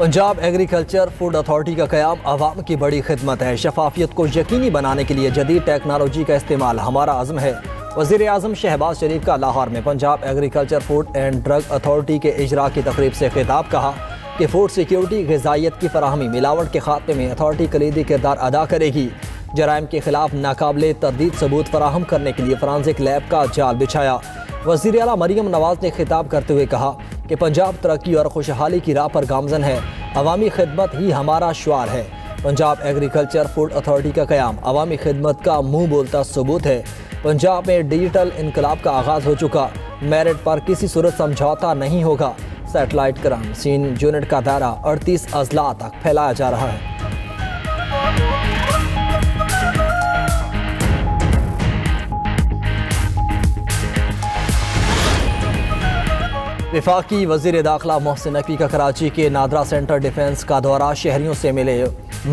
Punjab agriculture food authority का क़याम अवाम की बड़ी खिदमत है। शफाफियत को यकीनी बनाने के लिए जदीद टेक्नोलॉजी का इस्तेमाल हमारा आज़म है। वज़ीर आज़म शहबाज शरीफ का लाहौर में Punjab agriculture food and drug authority के इजरा की तकरीब से खिताब। कहा कि फूड सिक्योरिटी, ग़िज़ाइयत की फराहमी, मिलावट के खात्मे में अथॉरिटी कलीदी किरदार अदा करेगी। जराइम के खिलाफ नाकाबिले तरदीद सबूत फराहम करने के लिए फॉरेंसिक लैब का जाल बिछाया। वज़ीर आला मरियम नवाज ने खिताब करते हुए कहा कि पंजाब तरक्की और खुशहाली की राह पर गामजन है। अवामी खिदमत ही हमारा शुआर है। पंजाब एग्रीकल्चर फूड अथॉरिटी का क़याम अवामी खिदमत का मुँह बोलता सबूत है। पंजाब में डिजिटल इनकलाब का आगाज़ हो चुका। मेरिट पर किसी सूरत समझौता नहीं होगा। सैटेलाइट क्राइम सीन यूनिट का दायरा 38 अजला तक फैलाया जा रहा है। वफाकी वज़ीर दाखिला मोहसिन नकवी का कराची के नादरा सेंटर डिफेंस का दौरा। शहरियों से मिले,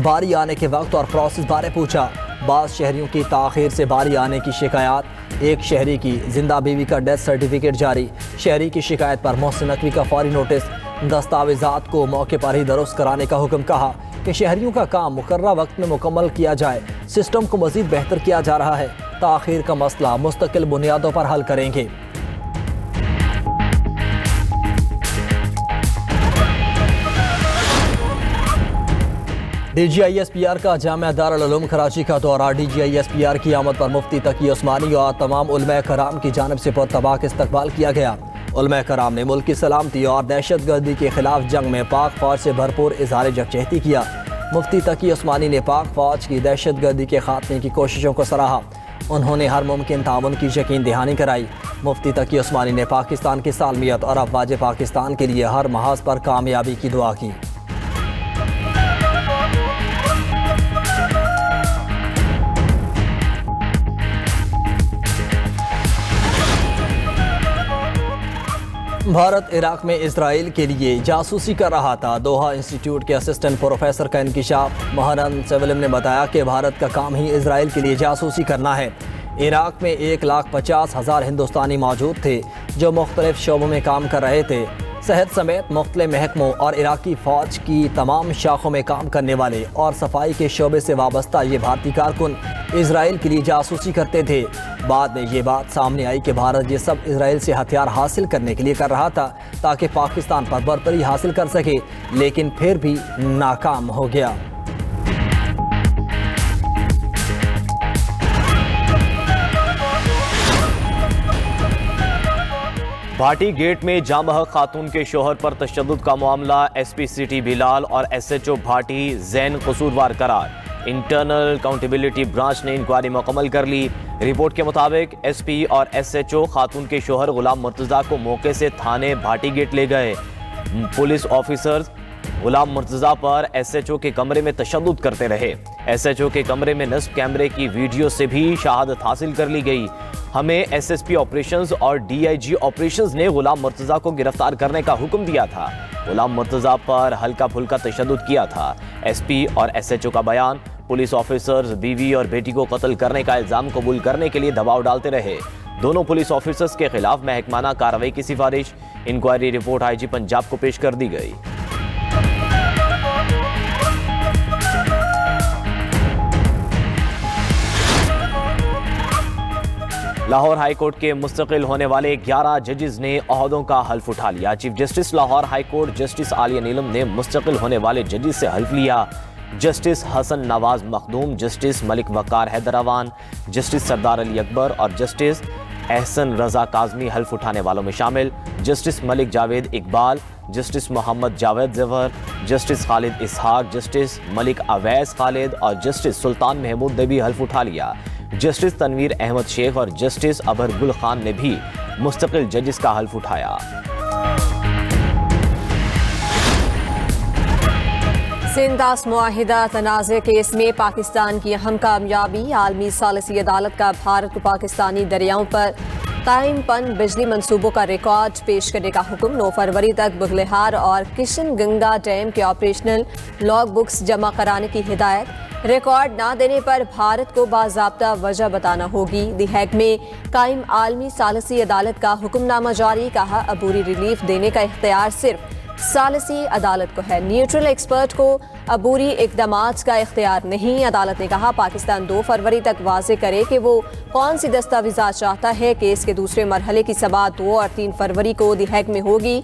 बारी आने के वक्त और प्रोसेस बारे पूछा। बाज़ शहरियों की ताख़ीर से बारी आने की शिकायत। एक शहरी की जिंदा बीवी का डेथ सर्टिफिकेट जारी। शहरी की शिकायत पर मोहसिन नकवी का फौरी नोटिस। दस्तावेज़ात को मौके पर ही दुरुस्त कराने का हुक्म। कहा कि शहरियों का काम मुकर्रर वक्त में मुकम्मल किया जाए। सिस्टम को मज़ीद बेहतर किया जा रहा है। ताख़ीर का मसला मुस्तकिल बुनियादों पर हल करेंगे। DGISPR का जामिया दारुल उलूम कराची का दौरा। DGISPR की आमद पर मुफ्ती तकी उस्मानी और तमाम उलमा कराम की जानिब से पुरतबाक इस्तकबाल किया गया। उलमा कराम ने मुल्क की सलामती और दहशत गर्दी के खिलाफ जंग में पाक फौज से भरपूर इज़हार यकजहती किया। मुफ्ती तकी उस्मानी ने पाक फौज की दहशत गर्दी के खात्मे की कोशिशों को सराहा। उन्होंने हर मुमकिन ताउन की यकीन दहानी कराई। मुफ्ती तकी उस्मानी ने पाकिस्तान की सालमियत और अफवाज पाकिस्तान के लिए हर महाज पर कामयाबी की दुआ की। भारत इराक में इसराइल के लिए जासूसी कर रहा था। दोहा इंस्टीट्यूट के असिस्टेंट प्रोफेसर का इंकिशाफ। महारन सेवलम ने बताया कि भारत का काम ही इसराइल के लिए जासूसी करना है। इराक में 1,50,000 हिंदुस्तानी मौजूद थे जो मुख्तलिफ शोबों में काम कर रहे थे। सेहत समेत मुख्तलिफ महकमों और इराकी फ़ौज की तमाम शाखों में काम करने वाले और सफाई के शोबे से वाबस्ता ये भारतीय कारकुन इसराइल के लिए जासूसी करते थे। बाद में ये बात सामने आई कि भारत ये सब इसराइल से हथियार हासिल करने के लिए कर रहा था ताकि पाकिस्तान पर बरतरी हासिल कर सके, लेकिन फिर भी नाकाम हो गया। भाटी गेट में जामहक खातून के शोहर पर तशद्दुद का मामला। SP सिटी बिलाल और SHO भाटी जैन कसूरवार करार। इंटरनल अकाउंटेबिलिटी ब्रांच ने इंक्वायरी मुकम्मल कर ली। रिपोर्ट के मुताबिक SP और SHO खातून के शोहर गुलाम मुर्तज़ा को मौके से थाने भाटी गेट ले गए। पुलिस ऑफिसर्स गुलाम मुर्तज़ा पर SHO के कमरे में तशद्दुद करते रहे। SHO के कमरे में नस्ब कैमरे की वीडियो से भी शहादत हासिल कर ली गई। हमें SSP ऑपरेशंस और DIG ऑपरेशंस ने गुलाम मुर्तज़ा को गिरफ्तार करने का हुक्म दिया था। गुलाम मुर्तज़ा पर हल्का फुल्का तशद्दुद किया था। SP और SHO का बयान। पुलिस ऑफिसर्स बीवी और बेटी को कत्ल करने का इल्ज़ाम कबूल करने के लिए दबाव डालते रहे। दोनों पुलिस ऑफिसर्स के खिलाफ महकमाना कार्रवाई की सिफारिश। इंक्वायरी रिपोर्ट IG पंजाब को पेश कर दी गई। लाहौर हाई कोर्ट के मुस्तकिल होने वाले 11 जजेस ने ओहदों का हल्फ उठा लिया। Chief justice Lahore high court justice Aliya Neelum ने मुस्तकिल होने वाले जजेस से हल्फ लिया। Justice Hasan Nawaz Makhdoom, justice Malik Waqar Hyderabad, justice Sardar Ali Akbar और जस्टिस एहसन रजा काजमी हल्फ उठाने वालों में शामिल। Justice Malik Javed Iqbal, justice Mohammad Javed Zafar, justice Khalid Ishaq, justice Malik Awais Khalid और जस्टिस सुल्तान महमूद ने भी हल्फ उठा लिया। जस्टिस तनवीर अहमद शेख और जस्टिस अबर गुल खान ने भी मुस्तकिल जजेस का हल्फ उठाया। सिंदास मुआहिदा तनाज़े केस में पाकिस्तान की अहम कामयाबी। आलमी सालिसी अदालत का भारत को पाकिस्तानी दरियाओं पर कायम पन बिजली मंसूबों का रिकॉर्ड पेश करने का हुक्म। 9 फरवरी तक बुगलेहार और किशन गंगा डैम के ऑपरेशनल लॉग बुक्स जमा कराने की हिदायत। रिकॉर्ड ना देने पर भारत को बाज़ाब्ता वजह बताना होगी। दी हैग में कायम आलमी सालिसी अदालत का हुक्मनामा जारी। कहा अबूरी रिलीफ देने का इख्तियार सिर्फ सालिसी अदालत को है। न्यूट्रल एक्सपर्ट को अबूरी इकदामात का इख्तियार नहीं। अदालत ने कहा पाकिस्तान 2 फरवरी तक वाजे करे कि वो कौन सी दस्तावेज़ात चाहता है। केस के दूसरे मरहले की समाअत 2 और 3 फरवरी को द हेग में होगी।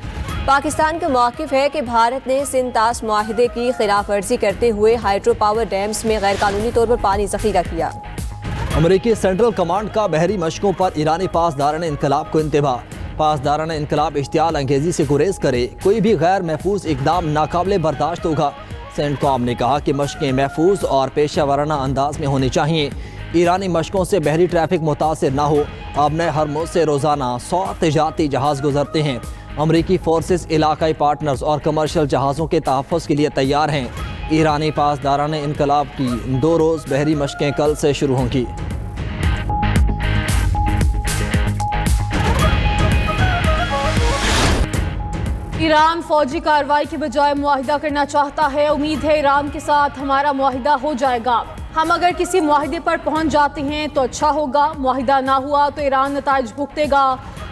पाकिस्तान का मौक़िफ़ है कि भारत ने सिंध-तास मुआहिदे की खिलाफ वर्जी करते हुए हाइड्रो पावर डैम्स में गैर कानूनी तौर पर पानी ज़ख़ीरा किया। अमरीकी सेंट्रल कमांड का बहरी मशकों पर ईरानी पासदारान इनकलाब को इंतबा। पासदारान इनकलाब इश्तियाल अंगेजी से गुरेज करे, कोई भी गैर महफूज इकदाम नाकाबिले बर्दाश्त होगा। सेंटकॉम ने कहा कि मशकें महफूज और पेशा वाराना अंदाज में होनी चाहिए। ईरानी मशकों से बहरी ट्रैफिक मुतासर ना हो। अब नए हरमुज से रोज़ाना 100 तिजारती जहाज़ गुजरते हैं। अमरीकी फोर्सेस इलाकाई पार्टनर्स और कमर्शियल जहाज़ों के तहफ़्फ़ुज़ के लिए तैयार हैं। ईरानी पासदारान इनकलाब की 2 रोज़ बहरी मशकें कल से शुरू होंगी। ईरान फौजी कार्रवाई के बजाय मुआहिदा करना चाहता है। उम्मीद है ईरान के साथ हमारा मुआहिदा हो जाएगा। हम अगर किसी मुआहिदे पर पहुंच जाते हैं तो अच्छा होगा। मुआहिदा ना हुआ तो ईरान नताइज भुगतेगा।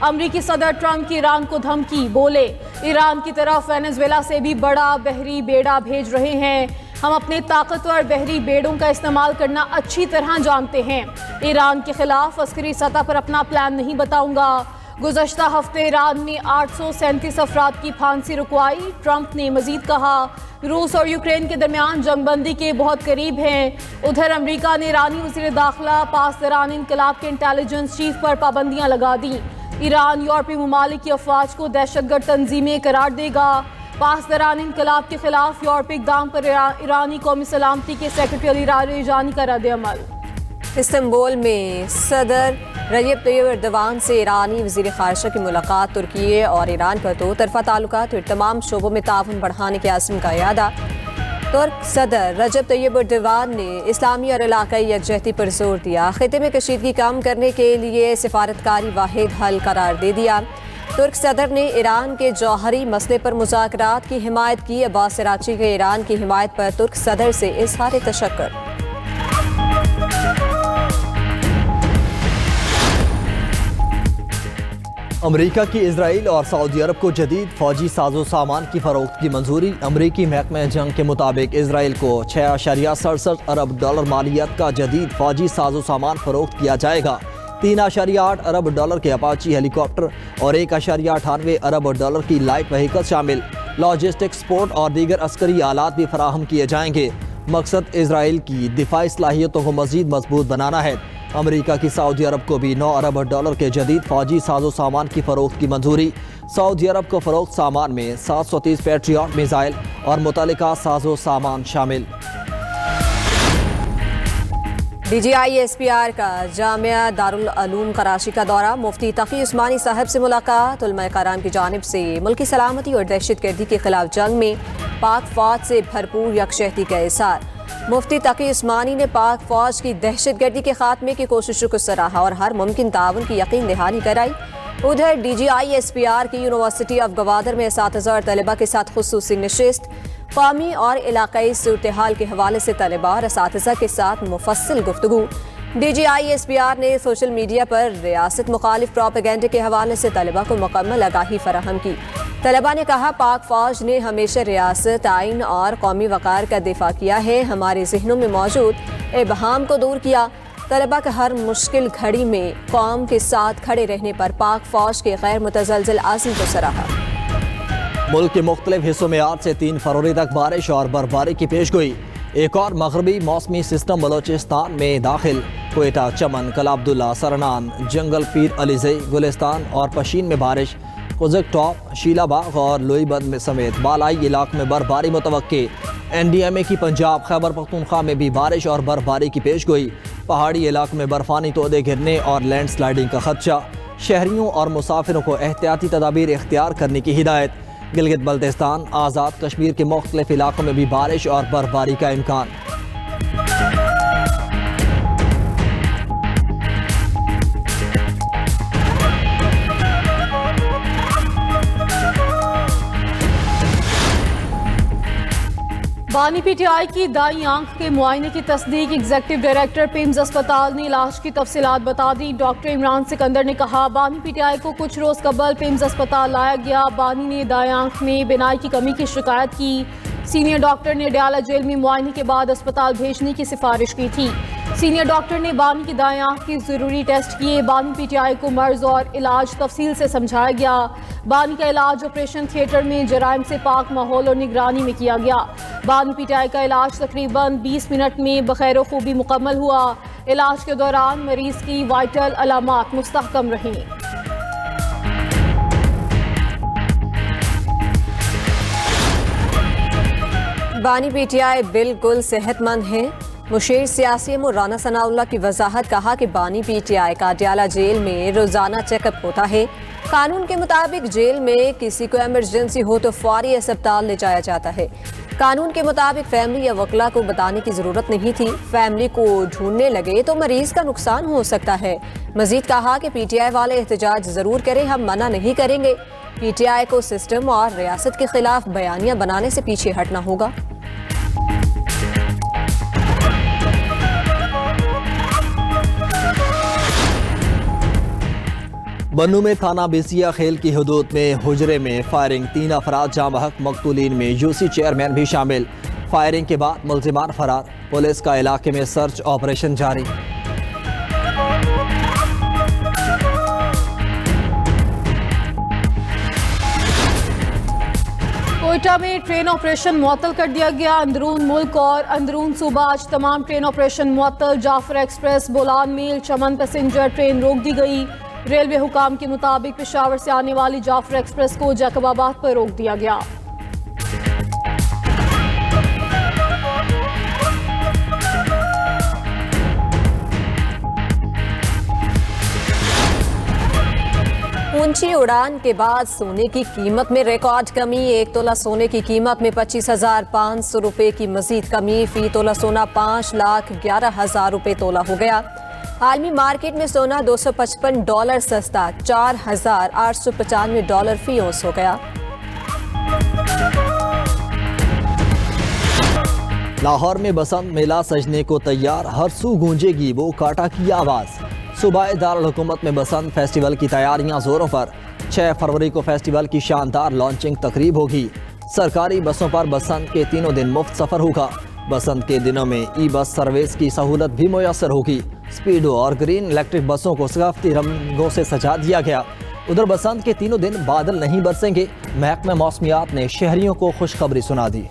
अमरीकी सदर ट्रंप की ईरान को धमकी, बोले ईरान की तरफ वेनेजुएला से भी बड़ा बहरी बेड़ा भेज रहे हैं। हम अपने ताकतवर बहरी बेड़ों का इस्तेमाल करना अच्छी तरह जानते हैं। ईरान के खिलाफ अस्करी सतह पर अपना प्लान नहीं बताऊंगा। गुज़श्ता हफ्ते ईरान में 837 अफराद की फांसी रुकवाई। ट्रंप ने मजीद कहा रूस और यूक्रेन के दरमियान जंगबंदी के बहुत करीब हैं। उधर अमरीका ने ईरानी वज़ीर दाखिला पासदारान इनकलाब के इंटेलिजेंस चीफ पर पाबंदियां लगा दी। ईरान यूरोपीय ममालिक की अफवाज को दहशतगर्द तंजीमें करार देगा। पासदारान इनकलाब के खिलाफ यूरोपीय इक़दाम पर ईरानी कौमी सलामती के सेक्रेटरी अली राजनी का रद्द-ए-अमल। इस्तांबुल में सदर रजब तैयब एर्दोगान से ईरानी वज़ीर ख़ारिजा की मुलाकात। तुर्की और ईरान पर 2 तरफ़ा ताल्लुकात और तमाम शोबों में ताउन बढ़ाने के आज़म का इरादा। तुर्क सदर रजब तैयब एर्दोगान ने इस्लामी और इलाकाई यकजहती पर जोर दिया। खिते में कशीदगी कम करने के लिए सिफारतकारी वाहिद हल करार दे दिया। तुर्क सदर ने ईरान के जौहरी मसले पर मुज़ाकरात की हिमायत की। अब्बास अराग़ची के ईरान की हिमायत पर तुर्क सदर से इज़हार तशक्कुर। अमरीका की इजराइल और सऊदी अरब को जदीद फौजी साजो सामान की फरोख्त की मंजूरी। अमरीकी महकमा जंग के मुताबिक इजराइल को $6.67 अरब मालियत का जदीद फौजी साजो सामान फरोख्त किया जाएगा। $3.8 अरब के अपाची हेलीकॉप्टर और $1.98 अरब की लाइट व्हीकल शामिल। लॉजिस्टिक सपोर्ट और दीगर अस्करी आलात भी फराहम किए जाएंगे। मकसद इसराइल की दिफाई सलाहियतों को मजीद मजबूत बनाना है। अमरीका की सऊदी अरब को भी $9 अरब के जदीद फौजी साजो सामान की फरोख्त की मंजूरी। सऊदी अरब को फरोख्त सामान में 730 पैट्रियट मिसाइल और मुतल्लिका साजो सामान शामिल। DGI-SPR का जामिया दारुल उलूम कराची का दौरा। मुफ्ती तकी उस्मानी साहब से मुलाकात। उलमा कराम की जानिब से मुल्की सलामती और दहशतगर्दी के खिलाफ जंग में पाक फौज से भरपूर यकजहती का इज़हार। मुफ्ती तकी उस्मानी ने पाक फौज की दहशतगर्दी के खात्मे की कोशिशों को सराहा और हर मुमकिन ताउन की यकीन दहानी कराई। उधर DGI-SPR की यूनिवर्सिटी ऑफ गवादर में असातिज़ा और तलबा के साथ खुसूसी नशिस्त। कौमी और इलाकाई सूरत हाल के हवाले से तलबा और असातिज़ा के साथ मुफस्सिल गुफ्तगू। DGI-SPR ने सोशल मीडिया पर रियासत मुखालिफ प्रोपेगेंडे के हवाले से तलबा को मुकम्मल आगाही फराहम की। तलबा ने कहा पाक फौज ने हमेशा रियासत, आइन और कौमी वक़ार का दिफा किया है। हमारे जहनों में मौजूद इबहाम को दूर किया। तलबा का हर मुश्किल घड़ी में कौम के साथ खड़े रहने पर पाक फौज के गैर मुतज़लज़ल आज़म को सराहा। मुल्क के मुख्तलिफ हिस्सों में आज से 3 फरवरी तक बारिश और बर्फबारी की पेशगोई। एक और मगरबी मौसमी सिस्टम बलोचिस्तान में दाखिल। कोयटा, चमन, कला अब्दुल्ला, सरनान, जंगल पीर अलीज़ई, गुलिस्तान और पशीन में बारिश। कुज़क टॉप, शीलाबाग और लोईबंद में समेत बालाई इलाक़ में बर्फबारी मुतवक्के। NDMA की पंजाब खैबर पख्तूनख्वा में भी बारिश और बर्फबारी की पेशगोई। पहाड़ी इलाक़ में बर्फानी तोदे गिरने और लैंड स्लाइडिंग का खदशा। शहरियों और मुसाफिरों को एहतियाती तदाबीर इख्तियार करने की हिदायत। गिलगित बल्तिस्तान, आज़ाद कश्मीर के मुख्तलिफ इलाक़ों में भी बारिश और बर्फबारी का इम्कान। बानी पीटीआई की दाईं आंख के मुआयने की तस्दीक एग्जीक्यूटिव डायरेक्टर पिम्स अस्पताल ने इलाज की तफसीलात बता दी। डॉक्टर इमरान सिकंदर ने कहा, बानी पीटीआई को कुछ रोज कबल पिम्स अस्पताल लाया गया। बानी ने दाईं आंख में बिनाई की कमी की शिकायत की। सीनियर डॉक्टर ने अडयाला जेल में मुआयने के बाद अस्पताल भेजने की सिफारिश की थी। सीनियर डॉक्टर ने बानी की दाएं आंख की जरूरी टेस्ट किए। बानी पीटीआई को मर्ज और इलाज तफसील से समझाया गया। बानी का इलाज ऑपरेशन थिएटर में जराइम से पाक माहौल और निगरानी में किया गया। बानी पीटीआई का इलाज तकरीबन 20 मिनट में बखैर खूबी मुकम्मल हुआ। इलाज के दौरान मरीज की वाइटल अलामात मुस्तहकम रहीं। बानी पीटीआई बिल्कुल सेहतमंद है। मुशीर सियासी राना सनाउल्लाह की वजाहत, कहा कि बानी पीटीआई का अडयाला जेल में रोजाना चेकअप होता है। कानून के मुताबिक जेल में किसी को इमरजेंसी हो तो फौरी अस्पताल ले जाया जाता है। कानून के मुताबिक फैमिली या वकला को बताने की जरूरत नहीं थी। फैमिली को ढूंढने लगे तो मरीज का नुकसान हो सकता है। मजीद कहा कि पीटीआई वाले एहतजाज जरूर करें, हम मना नहीं करेंगे। पीटीआई को सिस्टम और रियासत के खिलाफ बयानियां बनाने से पीछे हटना होगा। बन्नू में थाना बेसिया खेल की हदूद में हुजरे में फायरिंग, 3 अफराद जाँ बहक, मकतूलीन में यूसी चेयरमैन भी शामिल। फायरिंग के बाद मुल्जिमान फरार। पुलिस का इलाके में सर्च ऑपरेशन जारी। कोयटा में ट्रेन ऑपरेशन मुअत्तल कर दिया गया। अंदरून मुल्क और अंदरून सूबा आज तमाम ट्रेन ऑपरेशन मुअत्तल। जाफर एक्सप्रेस, बोलान मेल, चमन पैसेंजर ट्रेन रोक दी गई। रेलवे हुकाम के मुताबिक पेशावर से आने वाली जाफर एक्सप्रेस को जैकबाबाद पर रोक दिया गया। ऊंची उड़ान के बाद सोने की कीमत में रिकॉर्ड कमी। 1 तोला सोने की कीमत में 25,500 रुपए की मजीद कमी। फी तोला सोना 5,11,000 रुपए तोला हो गया। आलमी मार्केट में सोना $255 सस्ता $4,895 फी औंस हो गया। लाहौर में बसंत मेला सजने को तैयार, हर सू गूंजेगी वो काटा की आवाज़। सूबाए दारुल हुकूमत में बसंत फेस्टिवल की तैयारियां जोरों पर। 6 फरवरी को फेस्टिवल की शानदार लॉन्चिंग तकरीब होगी। सरकारी बसों पर बसंत के 3 दिन मुफ्त सफ़र होगा। बसंत के दिनों में ई बस सर्विस की सहूलत भी मुयसर होगी। स्पीडो और ग्रीन इलेक्ट्रिक बसों को सकाफती रंगों से सजा दिया गया। उधर बसंत के 3 दिन बादल नहीं बरसेंगे। महकमा मौसमियात ने शहरियों को खुशखबरी सुना दी।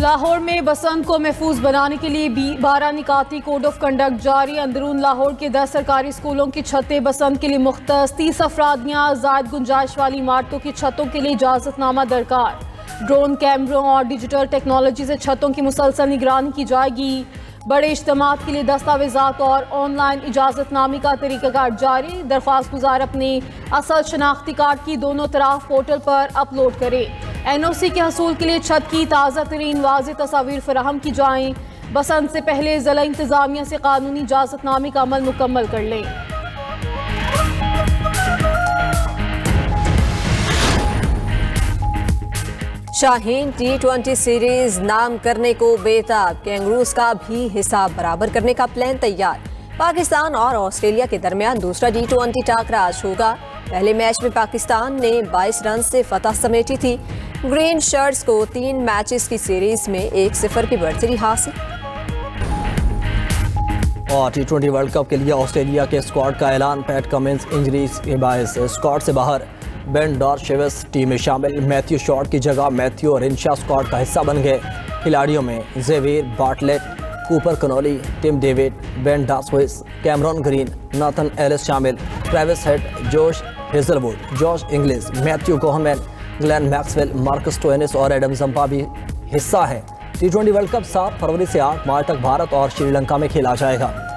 लाहौर में बसंत को महफूज बनाने के लिए 12 निकाती कोड ऑफ कंडक्ट जारी। अंदरून लाहौर के 10 सरकारी स्कूलों की छतें बसंत के लिए मुख्तस। 30 अफरादियाँ जायद गुंजाइश वाली इमारतों की छतों के लिए इजाजतनामा दरकार। ड्रोन कैमरों और डिजिटल टेक्नोलॉजी से छतों की मुसलसल निगरानी की जाएगी। बड़े इज्तिमात के लिए दस्तावेजात और ऑनलाइन इजाजतनामे का तरीकाकार जारी। दरख्वास्त गुजार अपने असल शनाख्ती कार्ड की दोनों तरफ पोर्टल पर अपलोड करें। NOC के हसूल के लिए छत की ताज़ा तरीन वाज़ेह तस्वीर फराहम की जाएँ। बसंत से पहले ज़िला इंतज़ामिया से कानूनी इजाजतनामे का अमल मुकम्मल कर लें। शाहीन T20 सीरीज नाम करने को बेताब। कैंगरूज का भी हिसाब बराबर करने का प्लान तैयार। पाकिस्तान और ऑस्ट्रेलिया के दरमियान दूसरा T20 टाकरा आज होगा। पहले मैच में पाकिस्तान ने 22 रन से फतह समेटी थी। ग्रीन शर्ट्स को 3 मैचेस की सीरीज में 1-0 की बढ़तरी हासिल। और T20 वर्ल्ड कप के लिए ऑस्ट्रेलिया के स्क्वाड का ऐलान। पैट कमिंस इंजरी के बायस स्क्वाड से बाहर। बेन डॉर्शेविस टीम में शामिल। मैथ्यू शॉर्ट की जगह मैथ्यू और इनशा स्क्वाड का हिस्सा बन गए। खिलाड़ियों में Xavier Bartlett, Cooper Connolly, Tim David, Ben Dwarshuis, Cameron Green, Nathan Ellis शामिल। Travis Head, Josh Hazlewood, Josh Inglis, Matthew Kuhnemann, Glenn Maxwell, Marcus Stoinis और एडम जंपा भी हिस्सा हैं। T20 वर्ल्ड कप 7 फरवरी से 8 मार्च तक भारत और श्रीलंका में खेला जाएगा।